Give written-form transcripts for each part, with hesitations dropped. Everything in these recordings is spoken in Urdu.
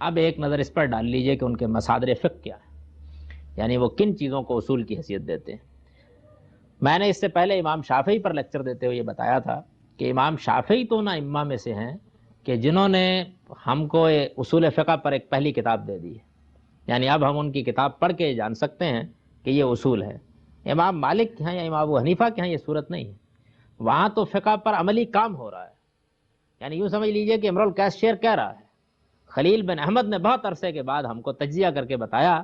اب ایک نظر اس پر ڈال لیجئے کہ ان کے مصادر فقہ کیا ہے، یعنی وہ کن چیزوں کو اصول کی حیثیت دیتے ہیں۔ میں نے اس سے پہلے امام شافعی پر لیکچر دیتے ہوئے یہ بتایا تھا کہ امام شافعی تو نا ائمہ میں سے ہیں کہ جنہوں نے ہم کو اصول فقہ پر ایک پہلی کتاب دے دی ہے، یعنی اب ہم ان کی کتاب پڑھ کے جان سکتے ہیں کہ یہ اصول ہے۔ امام مالک کے ہیں یا امام ابو حنیفہ کے ہیں یہ صورت نہیں ہے، وہاں تو فقہ پر عملی کام ہو رہا ہے، یعنی یوں سمجھ لیجئے کہ امرؤ القیس شعر کہہ رہا ہے۔ خلیل بن احمد نے بہت عرصے کے بعد ہم کو تجزیہ کر کے بتایا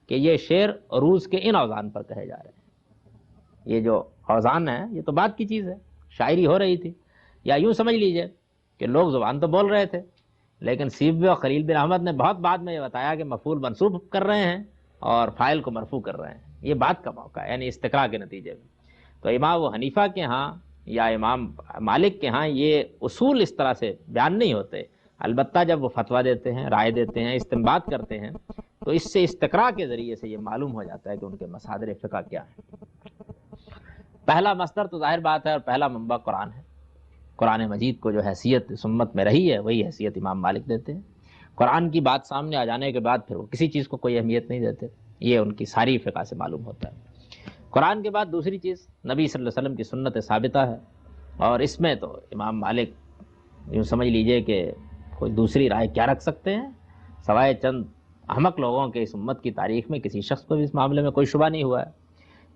کہ یہ شعر عروض کے ان اوزان پر کہے جا رہے ہیں، یہ جو اوزان ہے یہ تو بات کی چیز ہے، شاعری ہو رہی تھی۔ یا یوں سمجھ لیجئے کہ لوگ زبان تو بول رہے تھے، لیکن سیبوی اور خلیل بن احمد نے بہت بعد میں یہ بتایا کہ مفعول منصوب کر رہے ہیں اور فاعل کو مرفوع کر رہے ہیں، یہ بات کا موقع ہے، یعنی استقراء کے نتیجے میں۔ تو امام ابو حنیفہ کے ہاں یا امام مالک کے ہاں یہ اصول اس طرح سے بیان نہیں ہوتے، البتہ جب وہ فتویٰ دیتے ہیں، رائے دیتے ہیں، استنباط کرتے ہیں تو اس سے استقراء کے ذریعے سے یہ معلوم ہو جاتا ہے کہ ان کے مصادر فقہ کیا ہے۔ پہلا مصدر تو ظاہر بات ہے اور پہلا منبع قرآن ہے، قرآن مجید کو جو حیثیت اس امت میں رہی ہے وہی حیثیت امام مالک دیتے ہیں۔ قرآن کی بات سامنے آ جانے کے بعد پھر وہ کسی چیز کو کوئی اہمیت نہیں دیتے، یہ ان کی ساری فقہ سے معلوم ہوتا ہے۔ قرآن کے بعد دوسری چیز نبی صلی اللہ علیہ وسلم کی سنت ثابتہ ہے، اور اس میں تو امام مالک یوں سمجھ لیجئے کہ کوئی دوسری رائے کیا رکھ سکتے ہیں، سوائے چند احمق لوگوں کے اس امت کی تاریخ میں کسی شخص کو بھی اس معاملے میں کوئی شبہ نہیں ہوا ہے۔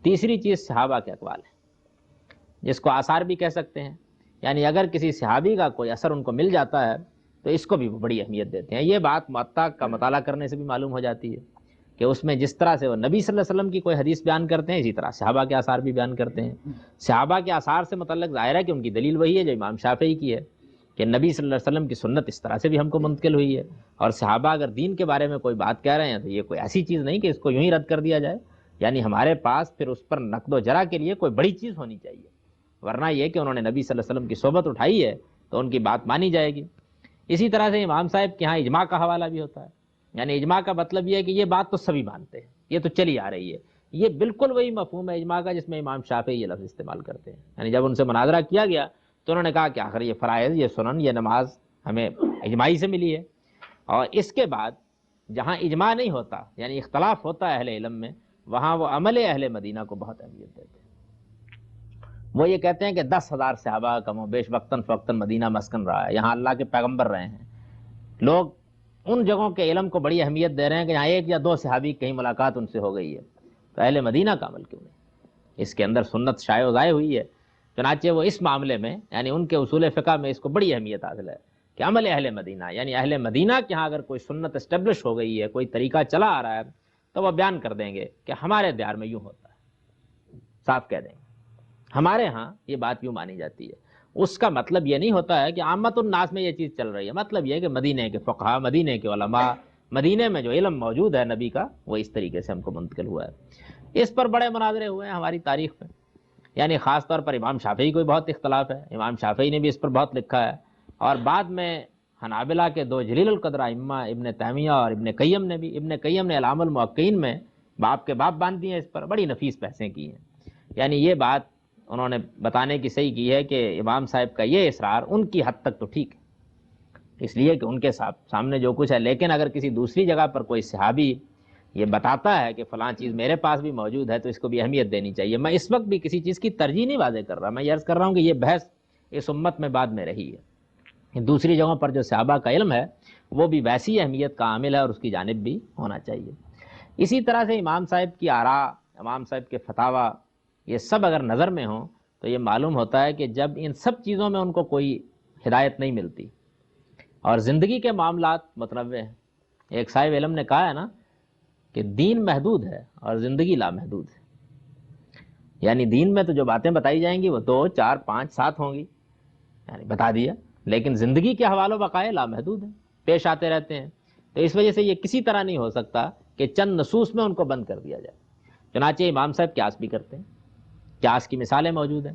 تیسری چیز صحابہ کے اقوال ہے، جس کو آثار بھی کہہ سکتے ہیں، یعنی اگر کسی صحابی کا کوئی اثر ان کو مل جاتا ہے تو اس کو بھی وہ بڑی اہمیت دیتے ہیں۔ یہ بات موطا کا مطالعہ کرنے سے بھی معلوم ہو جاتی ہے کہ اس میں جس طرح سے وہ نبی صلی اللہ علیہ وسلم کی کوئی حدیث بیان کرتے ہیں، اسی طرح صحابہ کے آثار بھی بیان کرتے ہیں۔ صحابہ کے آثار سے متعلق ظاہر ہے کہ ان کی دلیل وہی ہے جو امام شافعی کی ہے کہ نبی صلی اللہ علیہ وسلم کی سنت اس طرح سے بھی ہم کو منتقل ہوئی ہے، اور صحابہ اگر دین کے بارے میں کوئی بات کہہ رہے ہیں تو یہ کوئی ایسی چیز نہیں کہ اس کو یوں ہی رد کر دیا جائے، یعنی ہمارے پاس پھر اس پر نقد و جرح کے لیے کوئی بڑی چیز ہونی چاہیے، ورنہ یہ کہ انہوں نے نبی صلی اللہ علیہ وسلم کی صحبت اٹھائی ہے تو ان کی بات مانی جائے گی۔ اسی طرح سے امام صاحب کے ہاں اجماع کا حوالہ بھی ہوتا ہے، یعنی اجماع کا مطلب یہ ہے کہ یہ بات تو سبھی مانتے ہیں، یہ تو چلی آ رہی ہے۔ یہ بالکل وہی مفہوم ہے اجماع کا جس میں امام شافعی یہ لفظ استعمال کرتے ہیں، یعنی جب ان سے مناظرہ کیا گیا تو انہوں نے کہا کہ آخر یہ فرائض، یہ سنن، یہ نماز ہمیں اجماعی سے ملی ہے۔ اور اس کے بعد جہاں اجماع نہیں ہوتا، یعنی اختلاف ہوتا ہے اہل علم میں، وہاں وہ عمل اہل مدینہ کو بہت اہمیت دیتے ہیں۔ وہ یہ کہتے ہیں کہ 10,000 صحابہ کم و بیش وقتاً فوقتاً مدینہ مسکن رہا ہے، یہاں اللہ کے پیغمبر رہے ہیں، لوگ ان جگہوں کے علم کو بڑی اہمیت دے رہے ہیں کہ یہاں ایک یا دو صحابی کہیں ملاقات ان سے ہو گئی ہے، تو اہل مدینہ کا عمل کیوں نہیں؟ اس کے اندر سنت شائع و ضائع ہوئی ہے، چنانچہ وہ اس معاملے میں یعنی ان کے اصول فقہ میں اس کو بڑی اہمیت حاصل ہے کہ عمل اہل مدینہ، یعنی اہل مدینہ کے ہاں اگر کوئی سنت اسٹیبلش ہو گئی ہے، کوئی طریقہ چلا آ رہا ہے تو وہ بیان کر دیں گے کہ ہمارے دیار میں یوں ہوتا ہے، صاف کہہ دیں گے ہمارے ہاں یہ بات یوں مانی جاتی ہے۔ اس کا مطلب یہ نہیں ہوتا ہے کہ عامت الناس میں یہ چیز چل رہی ہے، مطلب یہ ہے کہ مدینے کے فقہا، مدینے کے علماء، مدینے میں جو علم موجود ہے نبی کا وہ اس طریقے سے ہم کو منتقل ہوا ہے۔ اس پر بڑے مناظرے ہوئے ہیں ہماری تاریخ میں، یعنی خاص طور پر امام شافعی کو بہت اختلاف ہے، امام شافعی نے بھی اس پر بہت لکھا ہے، اور بعد میں حنابلہ کے دو جلیل القدر ائمہ ابن تیمیہ اور ابن قیم نے بھی، ابن قیم نے اعلام الموقعین میں باپ کے باپ باندھ دیے، اس پر بڑی نفیس بحثیں کی ہیں۔ یعنی یہ بات انہوں نے بتانے کی صحیح کی ہے کہ امام صاحب کا یہ اصرار ان کی حد تک تو ٹھیک ہے، اس لیے کہ ان کے سامنے جو کچھ ہے، لیکن اگر کسی دوسری جگہ پر کوئی صحابی یہ بتاتا ہے کہ فلاں چیز میرے پاس بھی موجود ہے تو اس کو بھی اہمیت دینی چاہیے۔ میں اس وقت بھی کسی چیز کی ترجیح نہیں واضح کر رہا، میں یہ عرض کر رہا ہوں کہ یہ بحث اس امت میں بعد میں رہی ہے، دوسری جگہوں پر جو صحابہ کا علم ہے وہ بھی ویسی اہمیت کا عامل ہے اور اس کی جانب بھی ہونا چاہیے۔ اسی طرح سے امام صاحب کی آراء، امام صاحب کے فتاویٰ، یہ سب اگر نظر میں ہوں تو یہ معلوم ہوتا ہے کہ جب ان سب چیزوں میں ان کو کوئی ہدایت نہیں ملتی اور زندگی کے معاملات متنوع ہیں، ایک صاحب علم نے کہا ہے نا کہ دین محدود ہے اور زندگی لامحدود ہے، یعنی دین میں تو جو باتیں بتائی جائیں گی وہ 2، 4، 5، 7 ہوں گی، یعنی بتا دیا، لیکن زندگی کے حوالے بقائے لامحدود ہیں، پیش آتے رہتے ہیں، تو اس وجہ سے یہ کسی طرح نہیں ہو سکتا کہ چند نصوص میں ان کو بند کر دیا جائے۔ چنانچہ امام صاحب قیاس بھی کرتے ہیں، قیاس کی مثالیں موجود ہیں،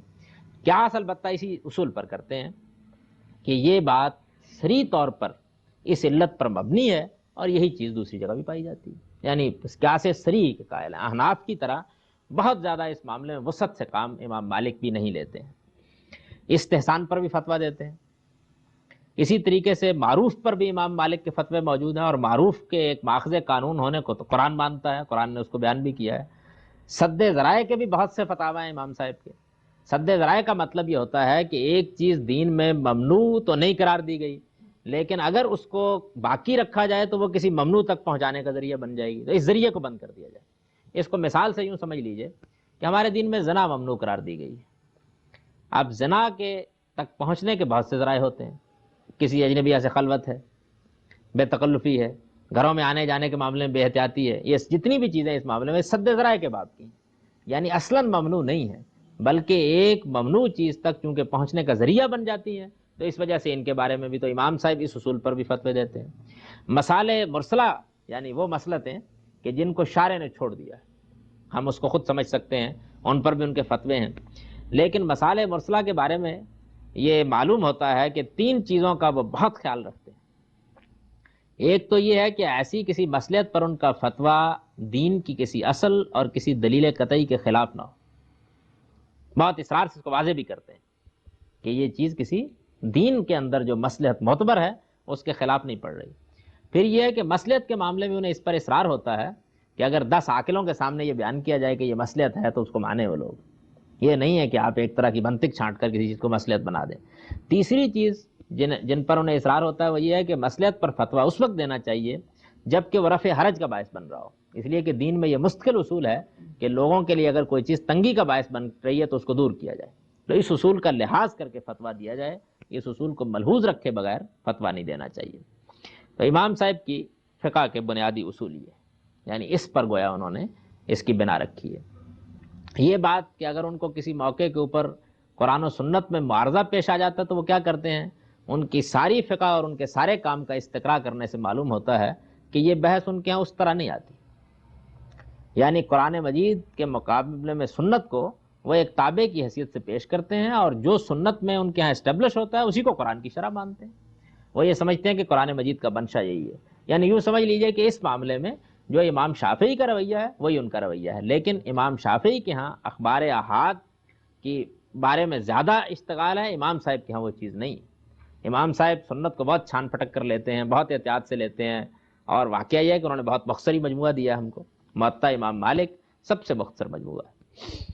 قیاس البتہ اسی اصول پر کرتے ہیں کہ یہ بات صریح طور پر اس علت پر مبنی ہے اور یہی چیز دوسری جگہ بھی پائی جاتی ہے، یعنی قیاس صریح کے قائل ہیں۔ احناف کی طرح بہت زیادہ اس معاملے میں وسعت سے کام امام مالک بھی نہیں لیتے ہیں، استحسان پر بھی فتویٰ دیتے ہیں، اسی طریقے سے معروف پر بھی امام مالک کے فتوے موجود ہیں، اور معروف کے ایک ماخذ قانون ہونے کو تو قرآن مانتا ہے، قرآن نے اس کو بیان بھی کیا ہے۔ سد ذرائع کے بھی بہت سے فتاوی ہیں امام صاحب کے۔ سد ذرائع کا مطلب یہ ہوتا ہے کہ ایک چیز دین میں ممنوع تو نہیں قرار دی گئی، لیکن اگر اس کو باقی رکھا جائے تو وہ کسی ممنوع تک پہنچانے کا ذریعہ بن جائے گی، تو اس ذریعے کو بند کر دیا جائے۔ اس کو مثال سے یوں سمجھ لیجئے کہ ہمارے دین میں زنا ممنوع قرار دی گئی ہے۔ اب زنا کے تک پہنچنے کے بہت سے ذرائع ہوتے ہیں، کسی اجنبیہ سے خلوت ہے، بے تکلفی ہے، گھروں میں آنے جانے کے معاملے میں بے احتیاطی ہے، یہ جتنی بھی چیزیں اس معاملے میں سد ذرائع کے باب کی ہیں، یعنی اصلاً ممنوع نہیں ہے، بلکہ ایک ممنوع چیز تک چونکہ پہنچنے کا ذریعہ بن جاتی ہیں، تو اس وجہ سے ان کے بارے میں بھی تو امام صاحب اس اصول پر بھی فتوے دیتے ہیں۔ مسالے مرسلہ یعنی وہ مسلطیں کہ جن کو شارع نے چھوڑ دیا ہے، ہم اس کو خود سمجھ سکتے ہیں، ان پر بھی ان کے فتوے ہیں، لیکن مسالے مرسلہ کے بارے میں یہ معلوم ہوتا ہے کہ تین چیزوں کا وہ بہت خیال رکھتے ہیں۔ ایک تو یہ ہے کہ ایسی کسی مصلحت پر ان کا فتویٰ دین کی کسی اصل اور کسی دلیل قطعی کے خلاف نہ ہو، بہت اصرار سے اس کو واضح بھی کرتے ہیں کہ یہ چیز کسی دین کے اندر جو مصلحت معتبر ہے اس کے خلاف نہیں پڑ رہی۔ پھر یہ ہے کہ مصلحت کے معاملے میں انہیں اس پر اصرار ہوتا ہے کہ اگر 10 عاقلوں کے سامنے یہ بیان کیا جائے کہ یہ مصلحت ہے تو اس کو مانے وہ لوگ، یہ نہیں ہے کہ آپ ایک طرح کی منطق چھانٹ کر کسی چیز کو مصلحت بنا دیں۔ تیسری چیز جن پر انہیں اصرار ہوتا ہے وہ یہ ہے کہ مصلحت پر فتویٰ اس وقت دینا چاہیے جب کہ وہ رفع حرج کا باعث بن رہا ہو، اس لیے کہ دین میں یہ مستقل اصول ہے کہ لوگوں کے لیے اگر کوئی چیز تنگی کا باعث بن رہی ہے تو اس کو دور کیا جائے، تو اس اصول کا لحاظ کر کے فتویٰ دیا جائے، اس اصول کو ملحوظ رکھے بغیر فتویٰ نہیں دینا چاہیے۔ تو امام صاحب کی فقہ کے بنیادی اصول یہ، یعنی اس پر گویا انہوں نے اس کی بنا رکھی ہے۔ یہ بات کہ اگر ان کو کسی موقع کے اوپر قرآن و سنت میں معارضہ پیش آ جاتا ہے تو وہ کیا کرتے ہیں، ان کی ساری فقہ اور ان کے سارے کام کا استقراء کرنے سے معلوم ہوتا ہے کہ یہ بحث ان کے یہاں اس طرح نہیں آتی، یعنی قرآن مجید کے مقابلے میں سنت کو وہ ایک تابع کی حیثیت سے پیش کرتے ہیں، اور جو سنت میں ان کے ہاں اسٹیبلش ہوتا ہے اسی کو قرآن کی شرح مانتے ہیں۔ وہ یہ سمجھتے ہیں کہ قرآن مجید کا منشا یہی ہے، یعنی یوں سمجھ لیجئے کہ اس معاملے میں جو امام شافعی کا رویہ ہے وہی ان کا رویہ ہے، لیکن امام شافعی کے ہاں اخبار احاد کی بارے میں زیادہ اشتغال ہے، امام صاحب کے ہاں وہ چیز نہیں۔ امام صاحب سنت کو بہت چھان پھٹک کر لیتے ہیں، بہت احتیاط سے لیتے ہیں، اور واقعہ یہ ہے کہ انہوں نے بہت مختصری مجموعہ دیا ہم کو، موطا امام مالک سب سے مختصر مجموعہ ہے۔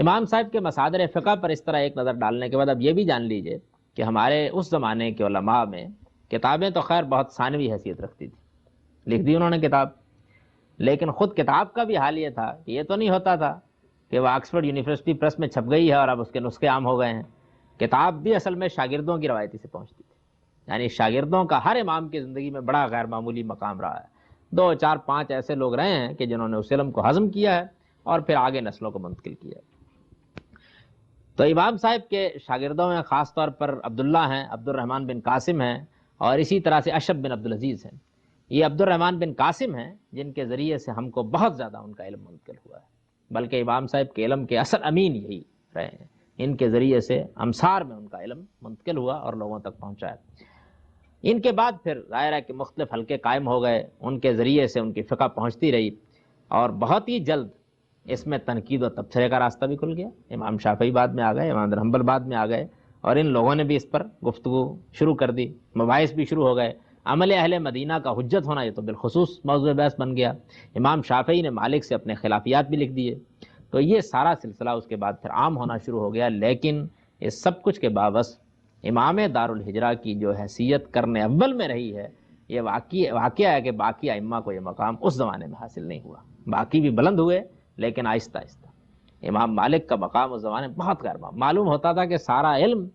امام صاحب کے مصادر فقہ پر اس طرح ایک نظر ڈالنے کے بعد اب یہ بھی جان لیجئے کہ ہمارے اس زمانے کے علماء میں کتابیں تو خیر بہت ثانوی حیثیت رکھتی تھی، لکھ دی انہوں نے کتاب، لیکن خود کتاب کا بھی حال یہ تھا کہ یہ تو نہیں ہوتا تھا کہ وہ آکسفورڈ یونیورسٹی پریس میں چھپ گئی ہے اور اب اس کے نسخے عام ہو گئے ہیں۔ کتاب بھی اصل میں شاگردوں کی روایتی سے پہنچتی تھی، یعنی شاگردوں کا ہر امام کی زندگی میں بڑا غیر معمولی مقام رہا ہے، 2 4 5 ایسے لوگ رہے ہیں کہ جنہوں نے اس علم کو ہضم کیا ہے اور پھر آگے نسلوں کو منتقل کیا ہے۔ تو امام صاحب کے شاگردوں میں خاص طور پر عبداللہ ہیں، عبد الرحمن بن قاسم ہیں، اور اسی طرح سے اشب بن عبدالعزیز ہیں۔ یہ عبد الرحمن بن قاسم ہیں جن کے ذریعے سے ہم کو بہت زیادہ ان کا علم منتقل ہوا ہے، بلکہ امام صاحب کے علم کے اصل امین یہی رہے ہیں، ان کے ذریعے سے امصار میں ان کا علم منتقل ہوا اور لوگوں تک پہنچا ہے۔ ان کے بعد پھر ظاہر ہے کہ مختلف حلقے قائم ہو گئے، ان کے ذریعے سے ان کی فقہ پہنچتی رہی، اور بہت ہی جلد اس میں تنقید و تبصرے کا راستہ بھی کھل گیا۔ امام شافعی بعد میں آ گئے، امام حنبل بعد میں آ گئے، اور ان لوگوں نے بھی اس پر گفتگو شروع کر دی، مباحث بھی شروع ہو گئے۔ عمل اہل مدینہ کا حجت ہونا یہ تو بالخصوص موضوع بحث بن گیا۔ امام شافعی نے مالک سے اپنے خلافیات بھی لکھ دیے، تو یہ سارا سلسلہ اس کے بعد پھر عام ہونا شروع ہو گیا۔ لیکن اس سب کچھ کے باوجود امام دارالہجرہ کی جو حیثیت کرنے اول میں رہی ہے، یہ واقعہ ہے کہ باقی ائمہ کو یہ مقام اس زمانے میں حاصل نہیں ہوا، باقی بھی بلند ہوئے لیکن آہستہ آہستہ۔ امام مالک کا مقام اس زمانے میں بہت غیر معلوم ہوتا تھا کہ سارا علم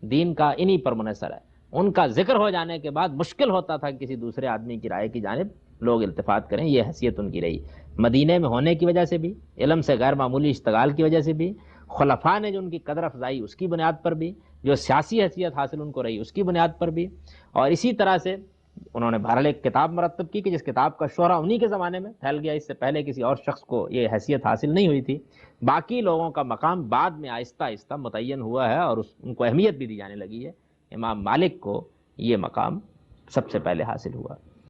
دین کا انہی پر منحصر ہے، ان کا ذکر ہو جانے کے بعد مشکل ہوتا تھا کہ کسی دوسرے آدمی کی رائے کی جانب لوگ التفات کریں، یہ حیثیت ان کی رہی۔ مدینے میں ہونے کی وجہ سے بھی، علم سے غیر معمولی اشتغال کی وجہ سے بھی، خلفاء نے جو ان کی قدر افزائی اس کی بنیاد پر بھی، جو سیاسی حیثیت حاصل ان کو رہی اس کی بنیاد پر بھی، اور اسی طرح سے انہوں نے بہرحال ایک کتاب مرتب کی کہ جس کتاب کا شہرہ انہی کے زمانے میں پھیل گیا، اس سے پہلے کسی اور شخص کو یہ حیثیت حاصل نہیں ہوئی تھی۔ باقی لوگوں کا مقام بعد میں آہستہ آہستہ متعین ہوا ہے اور ان کو اہمیت بھی دی جانے لگی ہے۔ امام مالک کو یہ مقام سب سے پہلے حاصل ہوا۔